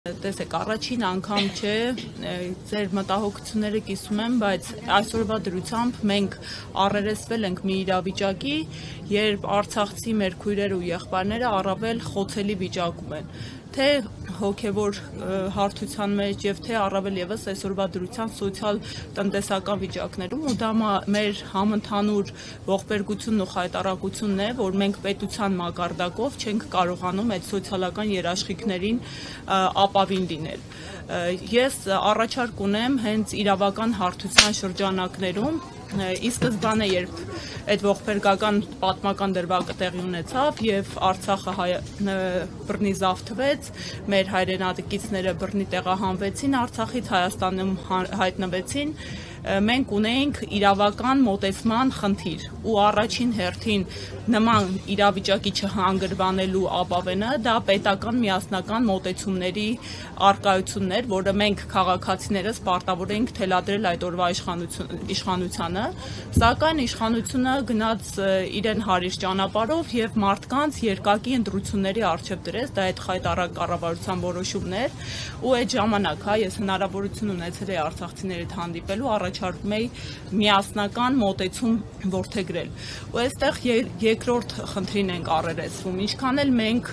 Տեսեք, առաջին անգամ չէ, ձեր մտահոգությունները կիսում եմ, բայց այսօրվա դրությամբ մենք առերեսվել ենք մի իրավիճակի, երբ արցախցի մեր քույրերը ու եղբայրները առավել խոցելի վիճակում են, թե հոգևոր հարթության մեջ եւ թե առավել եւս այսօրվա դրության սոցիալ-տնտեսական վիճակներում, ու դա մեր համընդհանուր ողբերգությունն ու խայտառակությունն է, որ մենք պետության մակարդակով չենք կարողանում այդ սոցիալական երաշխիքներին ապավին լինել։ Ես առաջարկ ունեմ հենց իրավական հարթության շրջանակներում, ի սկզբանե, երբ այդ ողբերգական պատմական դրվագը տեղի ունեցավ եւ Արցախը բռնի զավթվեց, մեր հայրենատիկիցները բռնի տեղահանվեցին Արցախից, Հայաստանում հայտնվեցին, մենք ունեինք իրավական մոտեցման խնդիր ու առաջին հերթին նման իրավիճակի չհանգրվանելու ապավենը դա պետական միասնական մոտեցումների առկայությունն էր, որը մենք քաղաքացիներս պարտավոր էինք թելադրել այդ օրվա իշխանությանը, սակայն իշխանությունը գնաց իրեն հարիր ճանապարհով եւ մարդկանց երկակի ընտրությունների առջեւ դրեց, դա այդ խայտառակ կառավարության որոշումն էր, ու այդ ժամանակ ես հնարավորություն ունեցել էի արցախցիներիդ հանդիպելու, առաջարկում էի միասնական մոտեցում որդեգրել։ Ու այստեղ երկրորդ խնդրին ենք առերեսվում, ինչքան էլ մենք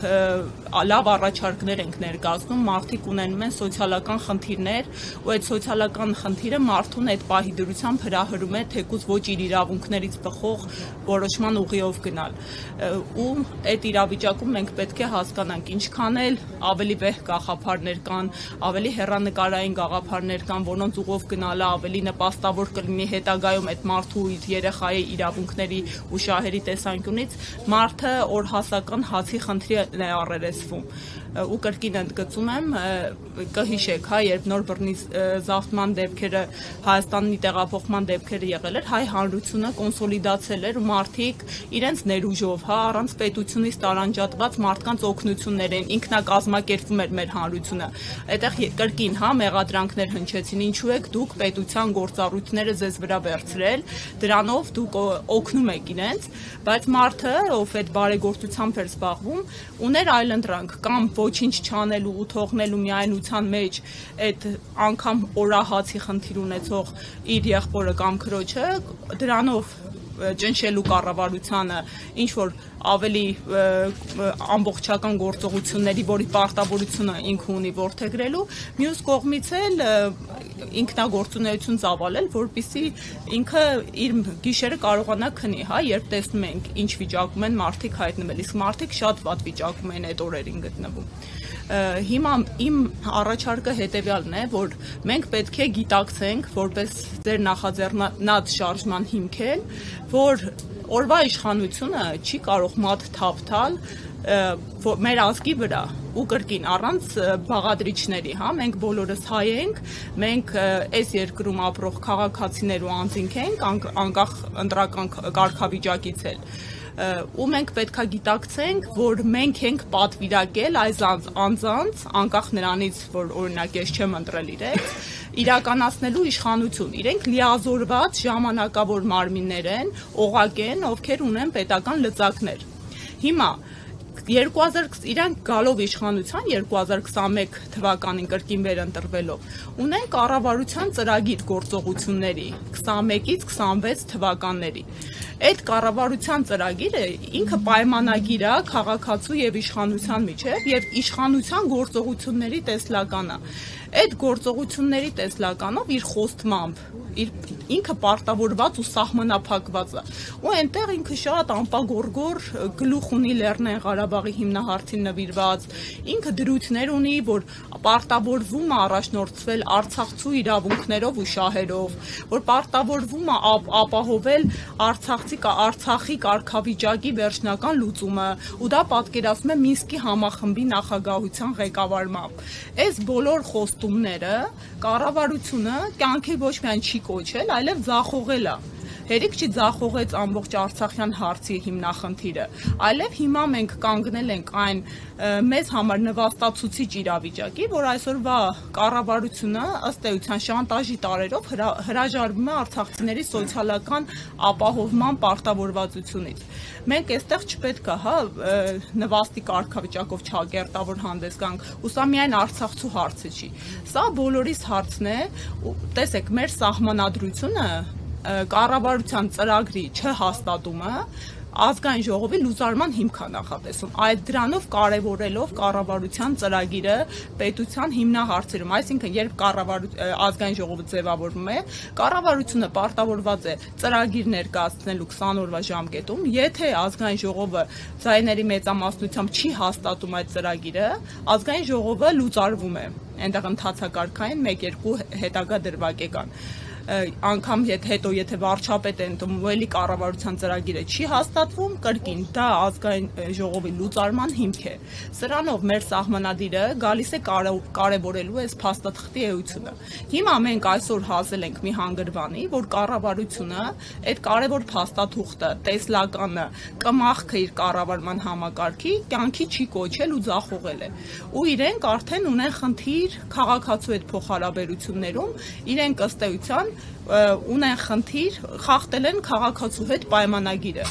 լավ առաջարկներ ենք ներկայացնում, մարդիկ ունենում են սոցիալական խնդիրներ, ու այդ սոցիալական խնդիրը մարդուն այդ պահի դրությամբ հրահրում է թեկուզ ոչ իր իրավունքներից բխող որոշման ուղիով գնալ։ Ու այդ իրավիճակում մենք պետք է հասկանանք, ինչքան էլ ավելի վեհ գաղափարներ կան, ավելի հեռանկարային գաղափարներ կան, որոնց ուղով գնալը ավելի նպաստավոր կլինի հետագայում այդ մարդու իր երեխայի իրավունքների ու շահերի տեսանկյունից, մարդը օրհասական հացի խնդրին է առերեսվում։ Ու կրկին ընդգծում եմ, կհիշեք, երբ նոր բռնի զավթման դեպքերը, Հայաստանի տեղափոխման դեպքերը եղել էր, հայ հանրությունը կոնսոլիդացել էր ու մարդիկ իրենց ներուժով, առանց պետությունից տարանջատված մարդկանց օգնություններ են, ինքնակազմակերպվում էր մեր հանրությունը։ Այդտեղ կրկին մեղադրանքներ հնչեցին, ինչու եք դուք պետության գործառույթները ձեզ վրա վերցրել, դրանով դուք օգնում եք իրենց, բայց մարդը, ով այդ բարեգործությամբ էր զբաղվում, ուներ այլընտրանք, կամ ոչինչ չանելու ու թողնելու միայնության մեջ այդ անգամ օրահացի խնդիր ունեցող իր եղբորը կամ քրոջը, դրանով ճնշելու կառավարությանը ինչ որ ավելի ամբողջական գործողությունների, որի պարտավորությունը ինքը ունի որդեգրելու, մյուս կողմից էլ ինքնագործունեություն ծավալել, որպեսզի ինքը իր գիշերը կարողանա քնի, երբ տեսնում ենք ինչ վիճակում են մարդիկ հայտնվել, իսկ մարդիկ շատ վատ վիճակում են այդ օրերին գտնվում։ Հիմա իմ առաջարկը հետևյալն է, որ մենք պետք է գիտակցենք, որպես ձեր նախաձեռնած շարժման հիմքեր, որ օրվա իշխանությունը չի կարող մատ թափ տալ մեր ազգի վրա ու կրկին առանց բաղադրիչների, մենք բոլորս հայ ենք, մենք այս երկրում ապրող քաղաքացիներ ու անձինք ենք, անկախ ընտրական կարգավիճակից էլ։ Ու մենք պետք է գիտակցենք, որ մենք ենք պատվիրակել այս անձանց, անկախ նրանից, որ օրինակ ես չեմ ընտրել իրենց, իրականացնելու իշխանություն, իրենք լիազորված ժամանակավոր մարմիններ են, օղակ են, ովքեր ունեն պետական լծակներ։ Հիմա իրանք գալով իշխանության 2021 թվականին կրկին վերընտրվելով, ունեն կառավարության ծրագիր գործողությունների 21-ից 26 թվականների։ Այդ կառավարության ծրագիրը ինքը պայմանագիր է քաղաքացու եւ իշխանության միջեւ եւ իշխանության գործողությունների տեսլականը։ Այդ գործողությունների տեսլականով իր խոստմամբ ինքը պարտավորված ու սահմանափակված է։ Ու այնտեղ ինքը շատ անպագորգոր գլուխ ունի Լեռնային Ղարաբաղի հիմնահարցին նվիրված, ինքը դրույթներ ունի, որ պարտավորվում է առաջնորդվել արցախցու իրավունքներով ու շահերով, որ պարտավորվում է ապահովել Արցախի կարգավիճակի վերջնական լուծումը, ու դա պատկերացնում է Մինսկի համախմբի նախագահության ղեկավարմամբ։ Այս բոլոր խոստումները կառավարությունը կյանքի ոչ միայն չի կոչել, այլև ձախողել է։ հերիք չի ձախողեց ամբողջ Արցախյան հարցի հիմնախնդիրը, այլև հիմա մենք կանգնել ենք այն մեզ համար նվաստացուցիչ իրավիճակի, որ այսօրվա կառավարությունը ըստ էության շանտաժի տարերով հրաժարվում է արցախցիների սոցիալական ապահովման պարտավորվածությունից։ Մենք այստեղ չպետք է նվաստի կարգավիճակով չակերտավոր հանդես գանք, ու սա միայն Արցախցու հարցը չի։ Սա բոլորիս հարցն է, տեսեք, մեր սահմանադրությունը կառավարության ծրագրի չհաստատումը ազգային ժողովի լուծարման հիմք է նախատեսում, այդ դրանով կարևորելով կառավարության ծրագիրը պետության հիմնահարցերում, այսինքն երբ ազգային ժողովը ձևավորվում է, կառավարությունը պարտավորված է ծրագիր ներկայացնելու 20 օրվա ժամկետում, եթե ազգային ժողովը ձայների մեծամասնությամբ չի հաստատում այդ ծրագիրը, ազգային ժողովը լուծարվում է, այնտեղ ընթացակարգային 1-2 հետագա դրվագեկան անգամ հետո եթե վարչապետ են ընդունում ու էլի կառավարության ծրագիրը չի հաստատվում, կրկին դա ազգային ժողովի լուծարման հիմք է։ Սրանով մեր սահմանադիրը գալիս է կարևորելու այս փաստաթղթի էությունը։ Հիմա մենք այսօր հասել ենք մի հանգրվանի, որ կառավարությունը այդ կարևոր փաստաթուղթը, տեսլականը, կմախքը իր կառավարման համակարգի կյանքի չի կոչել ու ձախողել է։ Ու իրենք արդեն ունեն խնդիր քաղաքացու հետ փոխհարաբերություններում, իրենք ըստ էության ունեն խնդիր, խախտել են քաղաքացու հետ պայմանագիրը,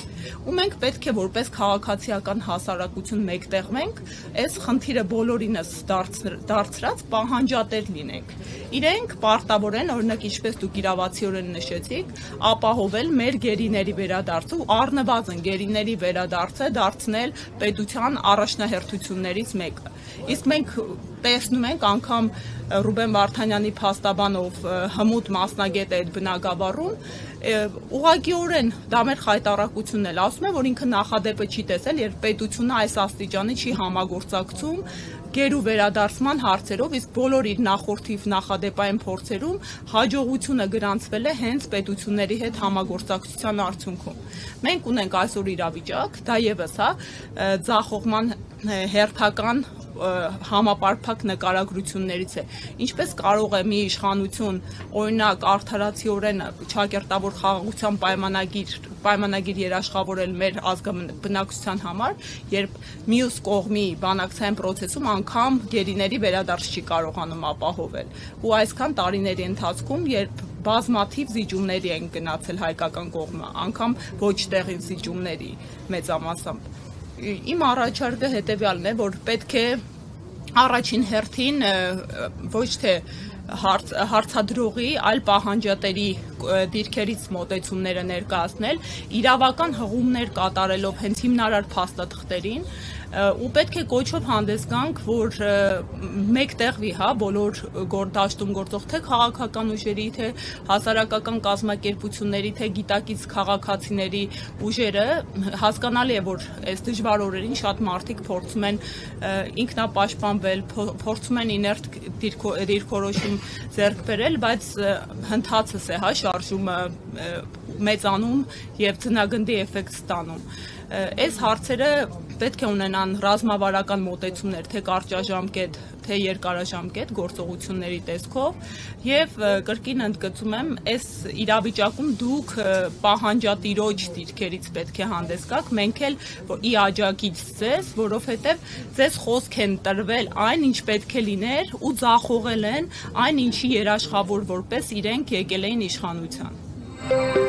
ու մենք պետք է որպես քաղաքացիական հասարակություն մեկտեղվենք, այս խնդիրը բոլորինս դարձրած պահանջատեր լինենք։ Իրենք պարտավոր են, օրինակ ինչպես դուք իրավացիորեն նշեցիք, ապահովել մեր գերիների վերադարձը ու առնվազն գերիների վերադարձը դարձնել պետության առաջնահերթություններից մեկը։ Իսկ մենք տեսնում ենք անգամ Ռուբեն Վարդանյանի փաստաբանով հմուտ մասնագետ է այդ բնագավառում, ուղղակիորեն դա մեր խայտառակությունն էլ ասում է, որ ինքը նախադեպը չի տեսել, երբ պետությունը այս աստիճանի չի համագործակցում գերու վերադարձման հարցերով, իսկ բոլոր իր նախորդիվ նախադեպային փորձերում հաջողությունը գրանցվել է հենց պետությունների հետ համագործակցության արդյունքում։ Մենք ունենք այսօր իրավիճակ, դա եւս ձախողման հերթական համապարփակ նկարագրություններից է։ Ինչպես կարող է մի իշխանություն օրինակ արդարացիորեն չակերտավոր խաղաղության պայմանագիր երաշխավորել մեր ազգաբնակչության համար, երբ մյուս կողմի բանակցային process-ում անգամ գերիների վերադարձ չի կարողանում ապահովել։ Ու այսքան տարիների ընթացքում, երբ բազմաթիվ զիջումների են գնացել հայկական կողմը, անգամ ոչ տեղի զիջումների մեծամասամբ։ Իմ առաջարկը հետևյալն է, որ պետք է առաջին հերթին ոչ թե հարցադրողի, այլ պահանջատերի դիրքերից մոտեցումները ներկայացնել, իրավական հղումներ կատարելով հենց հիմնարար փաստաթղթերին, ու պետք է կոչով հանդես գանք, որ մեկտեղվի բոլոր դաշտում գործող թե քաղաքական ուժերի, թե հասարակական կազմակերպությունների, թե գիտակից քաղաքացիների ուժերը, հասկանալի է, որ այս դժվար օրերին շատ մարդիկ փորձում են ինքնապաշտպանվել, փորձում են իներտ դիրքորոշում ձեռք բերել, բայց հնդածս է շարժումը մեծանում եւ ձնագնդի էֆեկտ ստանում։ Այս հարցերը պետք է ունենան ռազմավարական մոտեցումներ, թե կարճաժամկետ, թե երկարաժամկետ գործողությունների տեսքով, եւ կրկին ընդգծում եմ, այս իրավիճակում դուք պահանջատիրոջ դիրքերից պետք է հանդես գաք, մենք էլ ի աջակից ձեզ, որովհետեւ ձեզ խոսք են տրվել այն, ինչ պետք է լիներ, ու ձախողել են այն, ինչի երաշխավոր որպես իրենք եկել էին իշխանության։